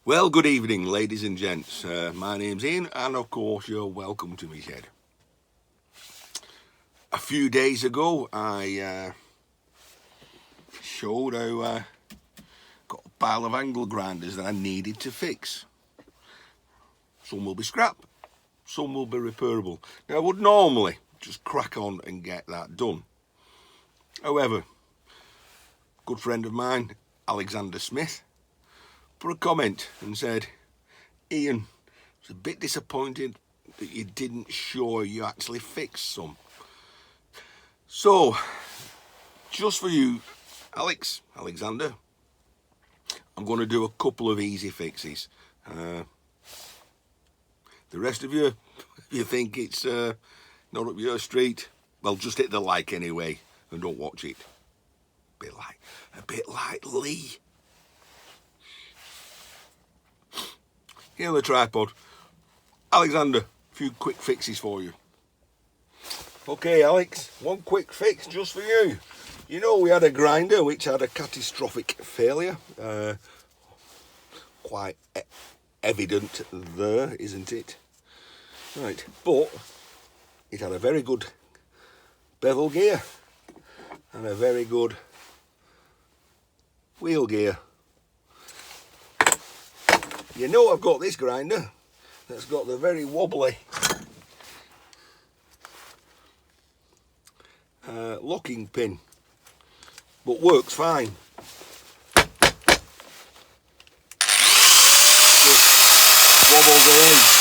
Well, good evening, ladies and gents. My name's Ian, and of course, you're welcome to my shed. A few days ago, I showed how I got a pile of angle grinders that I needed to fix. Some will be scrap, some will be repairable. Now, I would normally just crack on and get that done. However, a good friend of mine, Alexander Smith, put a comment and said, Ian, I was a bit disappointed that you didn't show you actually fixed some. So, just for you, Alexander, I'm going to do a couple of easy fixes. The rest of you, if you think it's not up your street, well, just hit the like anyway and don't watch it. A bit like Lee. Here on the tripod. Alexander, a few quick fixes for you. Okay, Alex, one quick fix just for you. You know, we had a grinder which had a catastrophic failure. Quite evident there, isn't it? Right, but it had a very good bevel gear and a very good wheel gear. You know, I've got this grinder that's got the very wobbly locking pin, but works fine. Just wobbles around.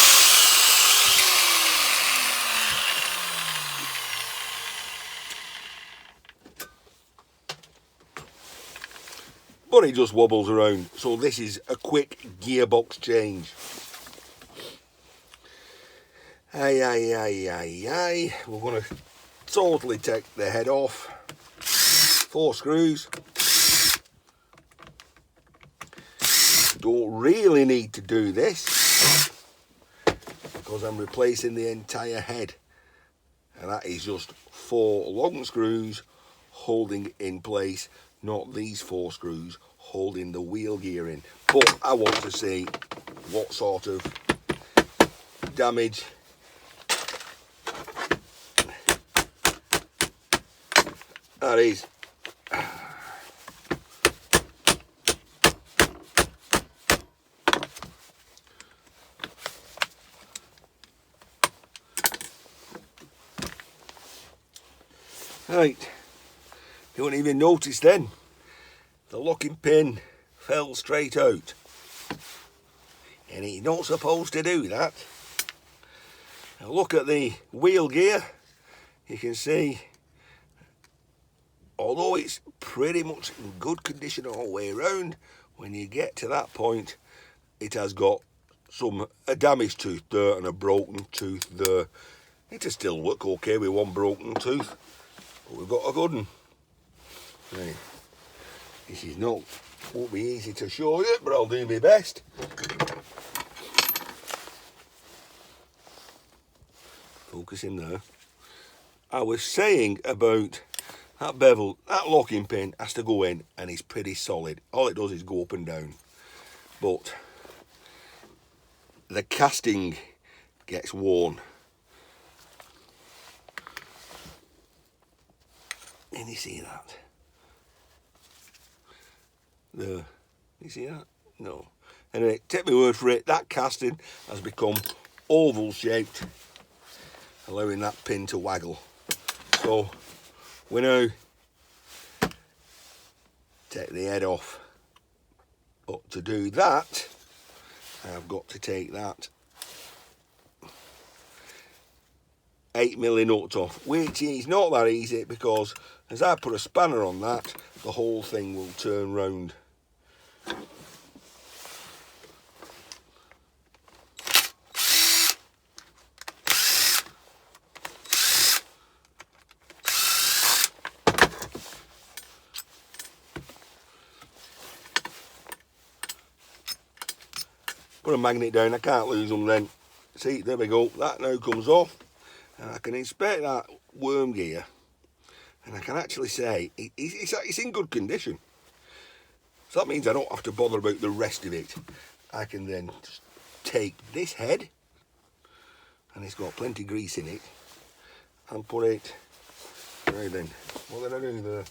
But it just wobbles around. So this is a quick gearbox change. We're going to totally take the head off. 4 screws. Don't really need to do this because I'm replacing the entire head. And that is just 4 long screws holding in place, not these 4 screws holding the wheel gear in. But I want to see what sort of damage that is. Right, you won't even notice then. The locking pin fell straight out. And it's not supposed to do that. Now look at the wheel gear. You can see, although it's pretty much in good condition all the way around, when you get to that point, it has got a damaged tooth there and a broken tooth there. It'll still work okay with one broken tooth, but we've got a good one. Right. This is won't be easy to show you, but I'll do my best. Focus in there. I was saying about that bevel, that locking pin has to go in and it's pretty solid. All it does is go up and down. But the casting gets worn. And you see that? There. You see that? No. Anyway, take my word for it, that casting has become oval shaped, allowing that pin to waggle. So we now take the head off. But to do that, I've got to take that 8mm nut off, which is not that easy because as I put a spanner on that, the whole thing will turn round. Put a magnet down, I can't lose them then. See, there we go, that now comes off. And I can inspect that worm gear and I can actually say it's in good condition. So that means I don't have to bother about the rest of it. I can then just take this head, and it's got plenty of grease in it, and put it right then. What did I do there?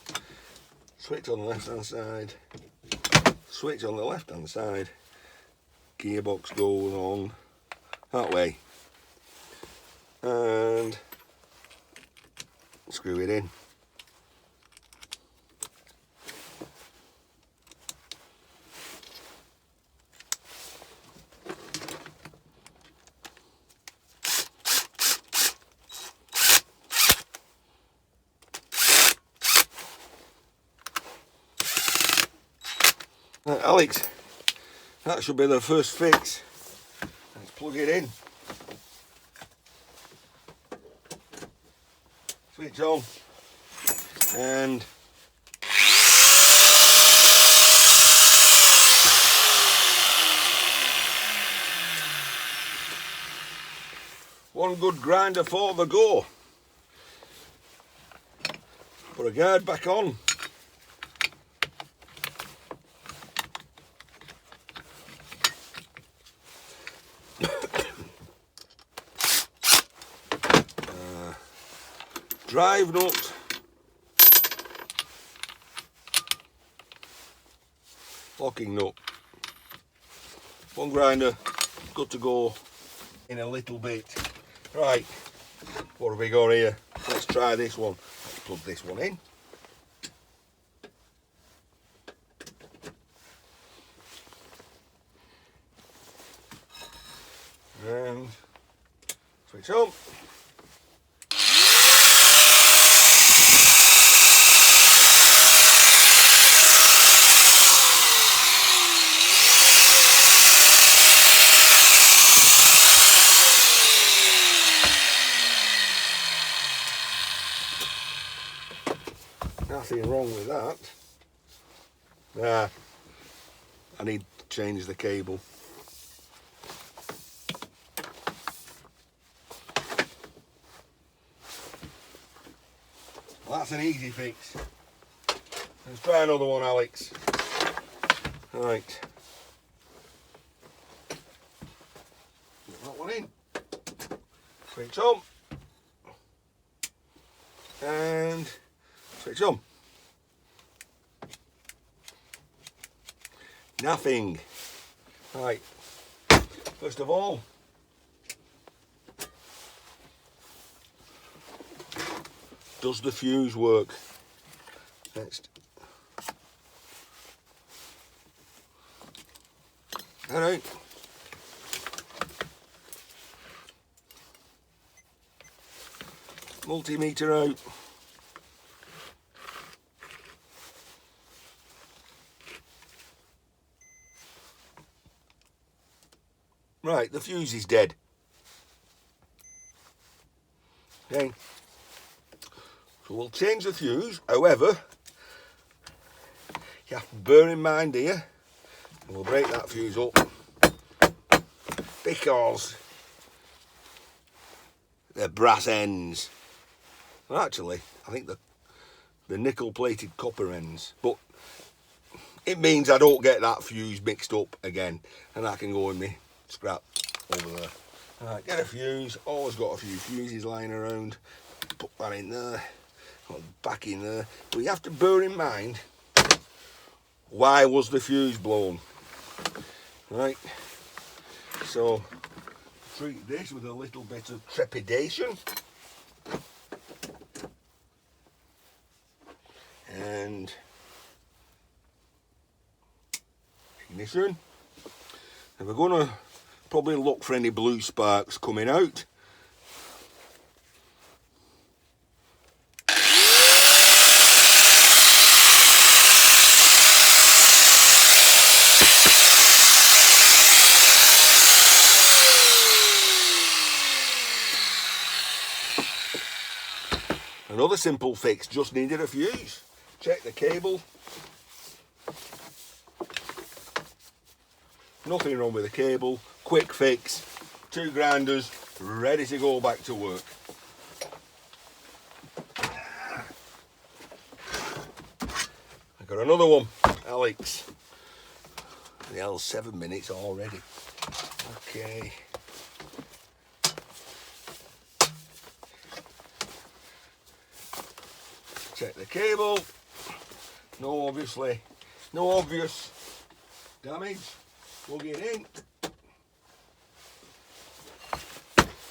Switch on the left hand side, switch on the left hand side, gearbox goes on that way, and screw it in. Right, Alex, that should be the first fix. Let's plug it in. Switch on, and one good grinder for the go. Put a guard back on. Drive nut, locking nut, one grinder, good to go in a little bit. Right, what have we got here? Let's try this one. Let's plug this one in. And switch on. Nothing wrong with that. I need to change the cable. Well, that's an easy fix. Let's try another one, Alex. Right. Put that one in. Switch on. And switch on. Nothing. Right. First of all, does the fuse work? Next. Alright. Multimeter out. Right, the fuse is dead. Okay. So we'll change the fuse. However, you have to bear in mind here, and we'll break that fuse up, because they're brass ends. Well, actually, I think the nickel-plated copper ends, but it means I don't get that fuse mixed up again, and I can go in my scrap over there. Right, get a fuse. Always got a few fuses lying around. Put that in there, back in there. But you have to bear in mind, why was the fuse blown? Right, so treat this with a little bit of trepidation. And ignition. And we're going to probably look for any blue sparks coming out. Another simple fix, just needed a fuse. Check the cable. Nothing wrong with the cable. Quick fix. 2 grinders, ready to go back to work. I got another one, Alex. The hell, 7 minutes already. Okay. Check the cable. No obvious damage. Plug it in.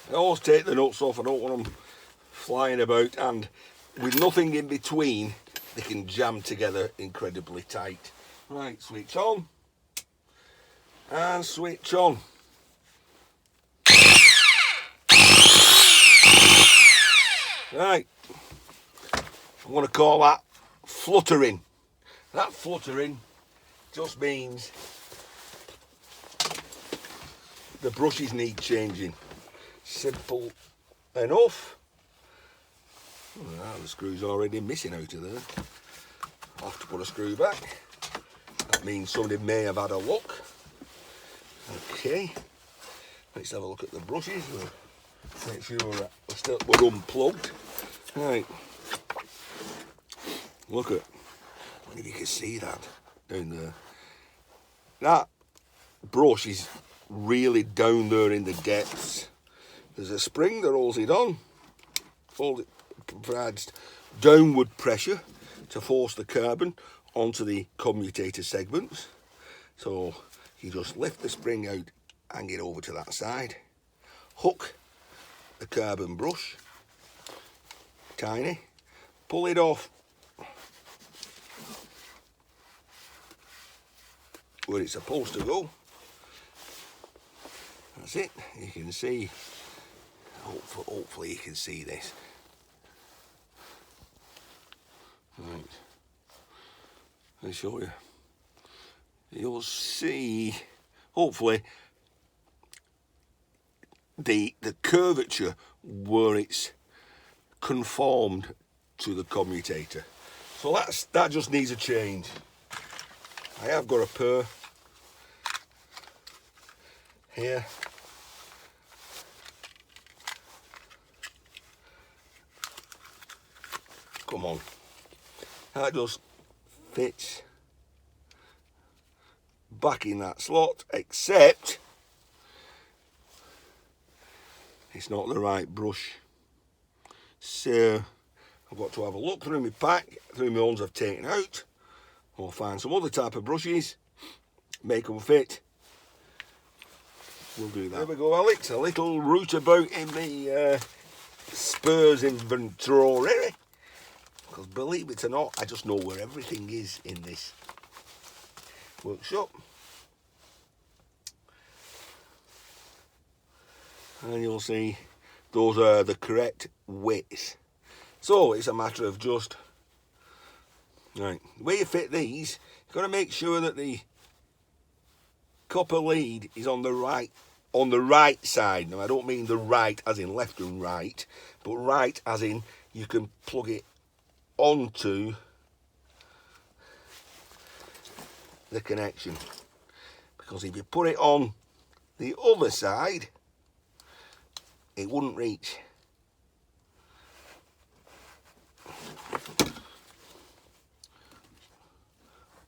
I always take the nuts off. I don't want them flying about, and with nothing in between, they can jam together incredibly tight. Right, switch on and switch on. Right, I'm going to call that fluttering. That fluttering just means the brushes need changing. Simple enough. Oh, the screw's already missing out of there. I'll have to put a screw back. That means somebody may have had a look. Okay, let's have a look at the brushes. We'll make sure we're unplugged. Right, look at, I wonder if you can see that down there. That brush is really down there in the depths. There's a spring that holds it on. It provides downward pressure to force the carbon onto the commutator segments. So you just lift the spring out, hang it over to that side, hook the carbon brush, tiny, pull it off where it's supposed to go. That's it. You can see, hopefully you can see this. Right, I'll show you. You'll see, hopefully, the curvature where it's conformed to the commutator. So that just needs a change. I have got a pair here. Come on. That just fits back in that slot, except it's not the right brush. So I've got to have a look through my pack, through my ones I've taken out, or find some other type of brushes, make them fit. We'll do that. There we go, Alex, a little route about in the Spurs inventory. Because believe it or not, I just know where everything is in this workshop. And you'll see those are the correct widths. So it's a matter of just, right, the way you fit these, you've got to make sure that the copper lead is on the right side. Now I don't mean the right as in left and right, but right as in you can plug it onto the connection, because if you put it on the other side it wouldn't reach.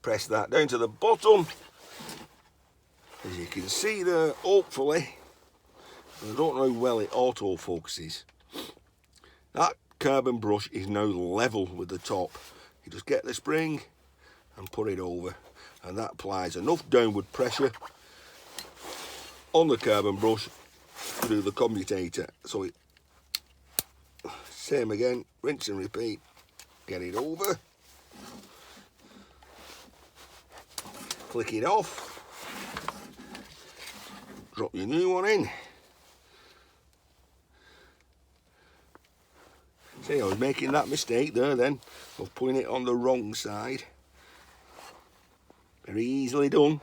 Press that down to the bottom, as you can see there, hopefully. I don't know how well it auto focuses. That carbon brush is now level with the top. You just get the spring and put it over, and that applies enough downward pressure on the carbon brush through the commutator. So it, same again, rinse and repeat, get it over, click it off, drop your new one in. See, I was making that mistake there then, of putting it on the wrong side. Very easily done.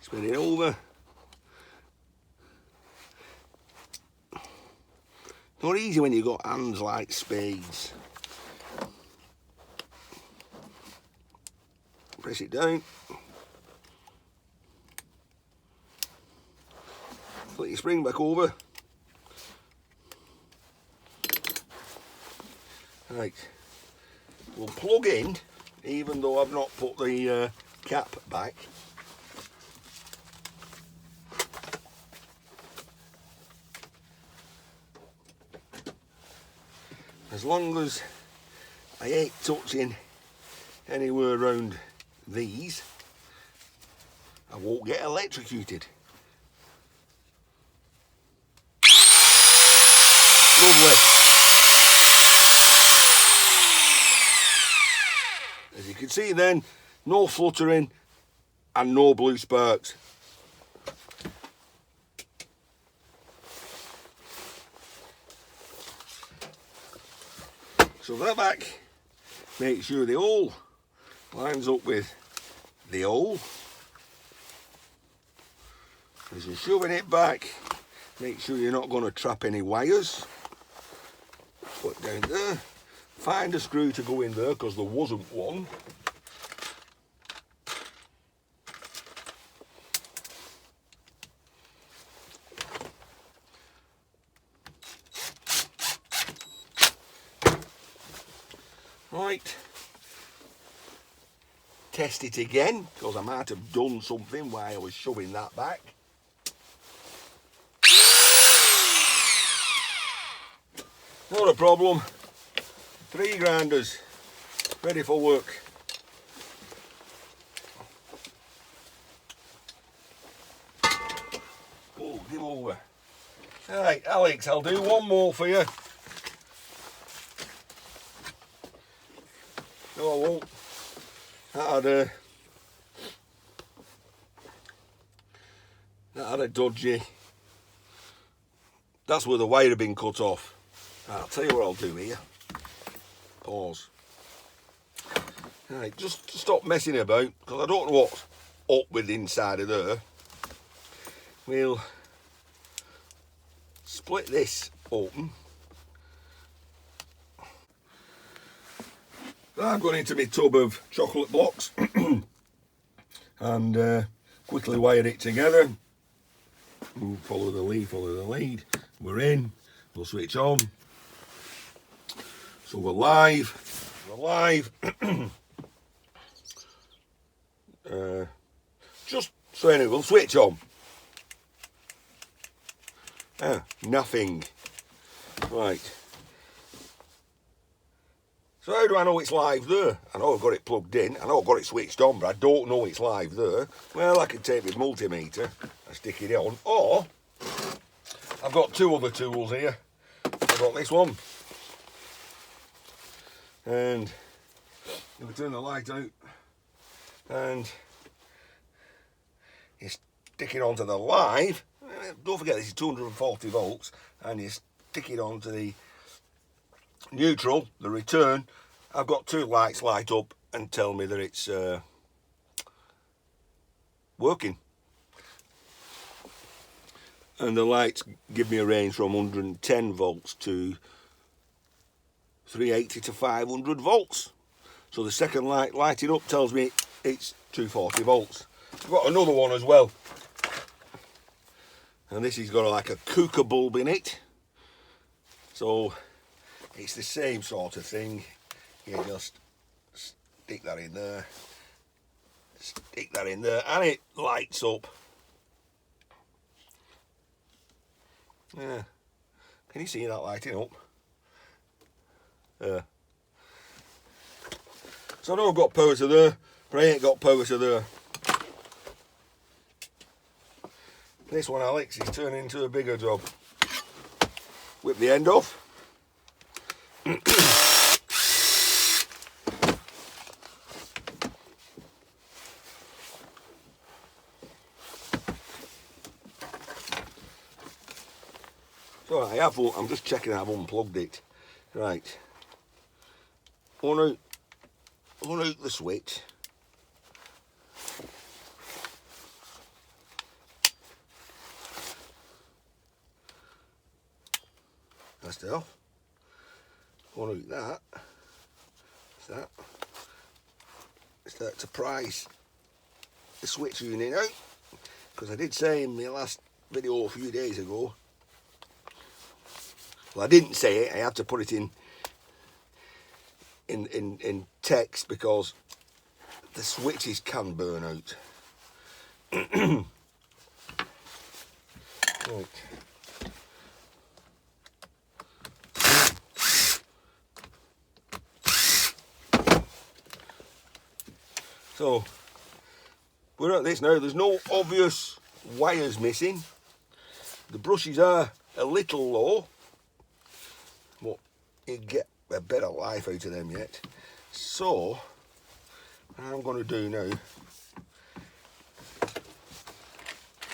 Spin it over. Not easy when you've got hands like spades. Press it down. Flip your spring back over. Right, we'll plug in, even though I've not put the cap back. as long as I ain't touching anywhere around these, I won't get electrocuted. Lovely. As you can see then, no fluttering and no blue sparks. So that back, make sure the hole lines up with the hole. As you're shoving it back, make sure you're not going to trap any wires. Put down there. Find a screw to go in there because there wasn't one. Right. Test it again because I might have done something while I was shoving that back. Not a problem. 3 grinders ready for work. Oh, give over. Alright, Alex, I'll do one more for you. No, I won't. That had a dodgy. That's where the wire had been cut off. I'll tell you what I'll do here. Pause. Right, just stop messing about because I don't know what's up with the inside of there. We'll split this open. I've gone into my tub of chocolate blocks and quickly wired it together. We'll follow the lead. We're in, we'll switch on. So we're live. Just so anyway, we'll switch on. Nothing. Right. So how do I know it's live there? I know I've got it plugged in, I know I've got it switched on, but I don't know it's live there. Well, I can take my multimeter and stick it on, or I've got 2 other tools here. I've got this one, and if I turn the light out, and you stick it onto the live, don't forget this is 240 volts, and you stick it onto the neutral, the return. I've got 2 lights light up and tell me that it's working. And the lights give me a range from 110 volts to 380 to 500 volts. So the second light lighting up tells me it's 240 volts. I've got another one as well. And this has got like a cooker bulb in it. So it's the same sort of thing. You just stick that in there, and it lights up. Yeah, can you see that lighting up? So I know I've got power to there, but I ain't got power to there. This one, Alex, is turning into a bigger job. Whip the end off. So I'm just checking I've unplugged it. Right. Unhook the switch. That's it off. Unhook that. Start to prise the switch unit out, because I did say in my last video a few days ago, well, I didn't say it, I had to put it in text because the switches can burn out. Right. So we're at this now. There's no obvious wires missing. The brushes are a little low, but you get a better life out of them yet. So what I'm going to do now,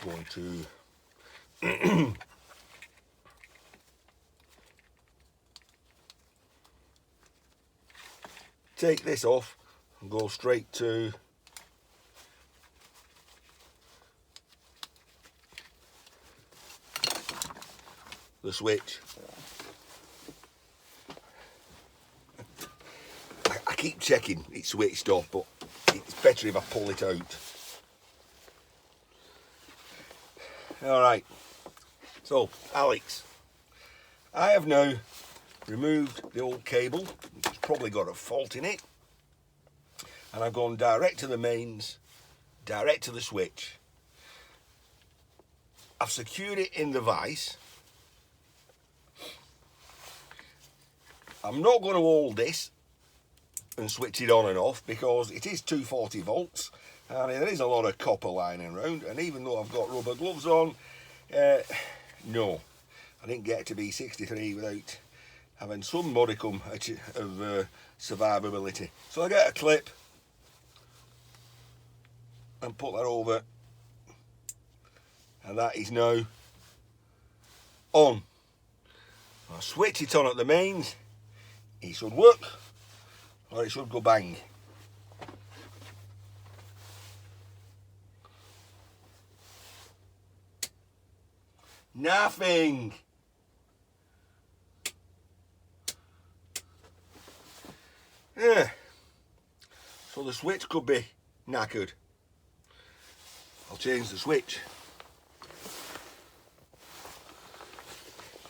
going to take this off and go straight to the switch. I keep checking it's switched off, but it's better if I pull it out. Alright, so Alex, I have now removed the old cable, it's probably got a fault in it, and I've gone direct to the mains, direct to the switch. I've secured it in the vise. I'm not going to hold this and switch it on and off because it is 240 volts and there is a lot of copper lining around, and even though I've got rubber gloves on, no, I didn't get to be 63 without having some modicum of survivability. So I get a clip and put that over, and that is now on. I'll switch it on at the mains. It should work, or it should go bang. Nothing. Yeah. So the switch could be knackered. I'll change the switch.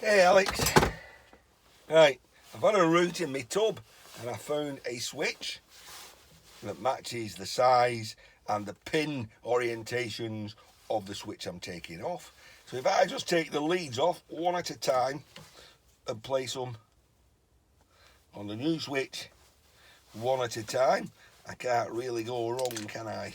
Hey Alex. Right, I've had a route in my tub and I found a switch that matches the size and the pin orientations of the switch I'm taking off. So if I just take the leads off one at a time and place them on the new switch one at a time, I can't really go wrong, can I?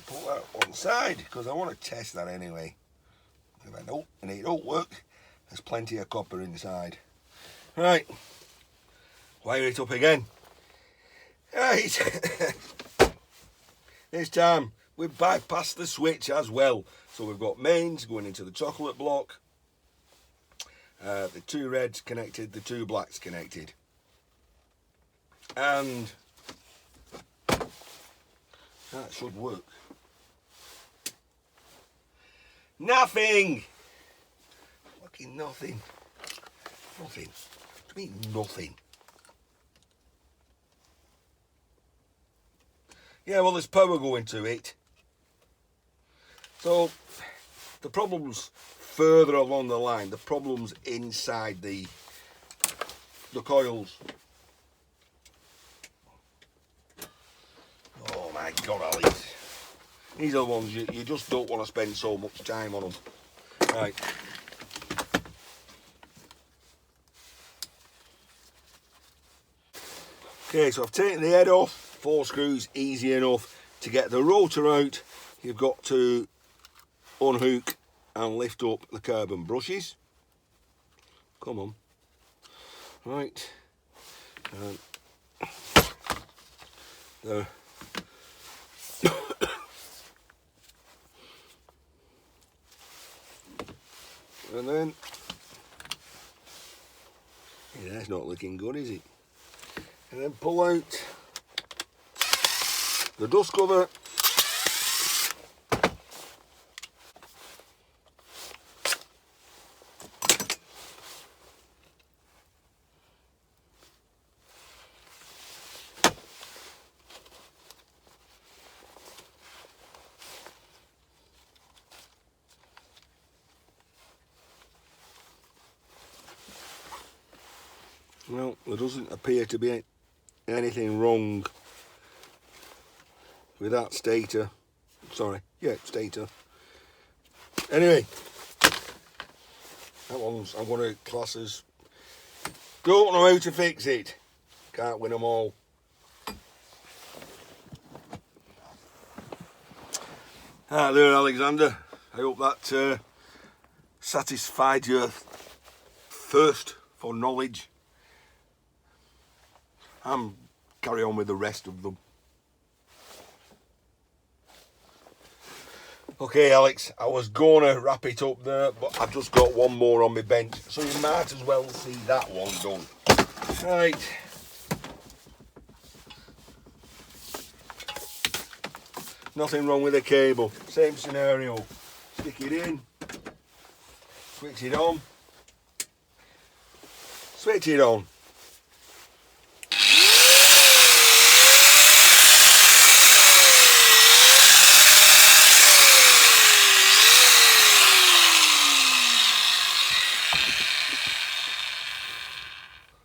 Put that on the side because I want to test that anyway. If I don't, and it don't work, there's plenty of copper inside. Right, wire it up again. Right, this time we've bypassed the switch as well. So we've got mains going into the chocolate block, the two reds connected, the two blacks connected, and that should work. Nothing! Fucking nothing. Nothing. What do you mean nothing? Yeah, well, there's power going to it. So, the problem's further along the line. The problem's inside the coils. Oh my God, Alex. These are the ones you just don't want to spend so much time on them. Right. Okay, so I've taken the head off. 4 screws, easy enough. To get the rotor out, you've got to unhook and lift up the carbon brushes. Come on. Right. There. And then, yeah, that's not looking good, is it? And then pull out the dust cover. Well, there doesn't appear to be anything wrong with that stator. Sorry, yeah, stator. Anyway, that one's, I'm going to class as, don't know how to fix it. Can't win them all. Ah, there, Alexander. I hope that satisfied your thirst for knowledge. I'm carry on with the rest of them. Okay, Alex, I was gonna wrap it up there, but I've just got one more on my bench, so you might as well see that one done. Right. Nothing wrong with the cable. Same scenario. Stick it in, switch it on, switch it on.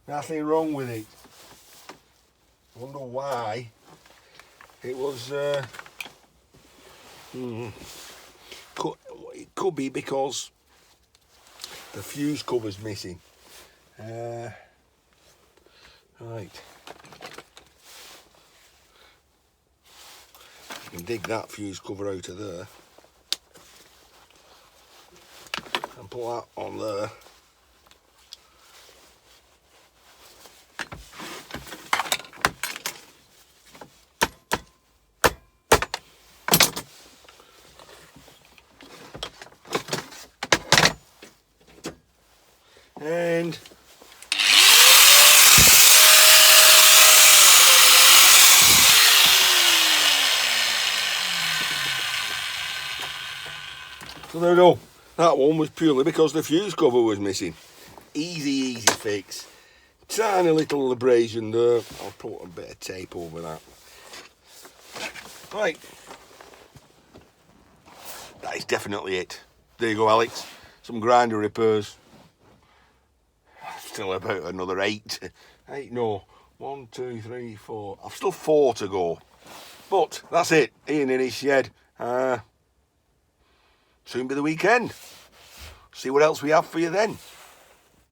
Nothing wrong with it. Wonder why. It was it could be because the fuse cover's missing. Right. You can dig that fuse cover out of there and put that on there. And so there we go. That one was purely because the fuse cover was missing. Easy fix. Tiny little abrasion there. I'll put a bit of tape over that. Right. That is definitely it. There you go, Alex. Some grinder repairs. Still about another 8. No. 1, 2, 3, 4. I've still 4 to go. But that's it. Ian in his shed. Soon be the weekend. See what else we have for you then.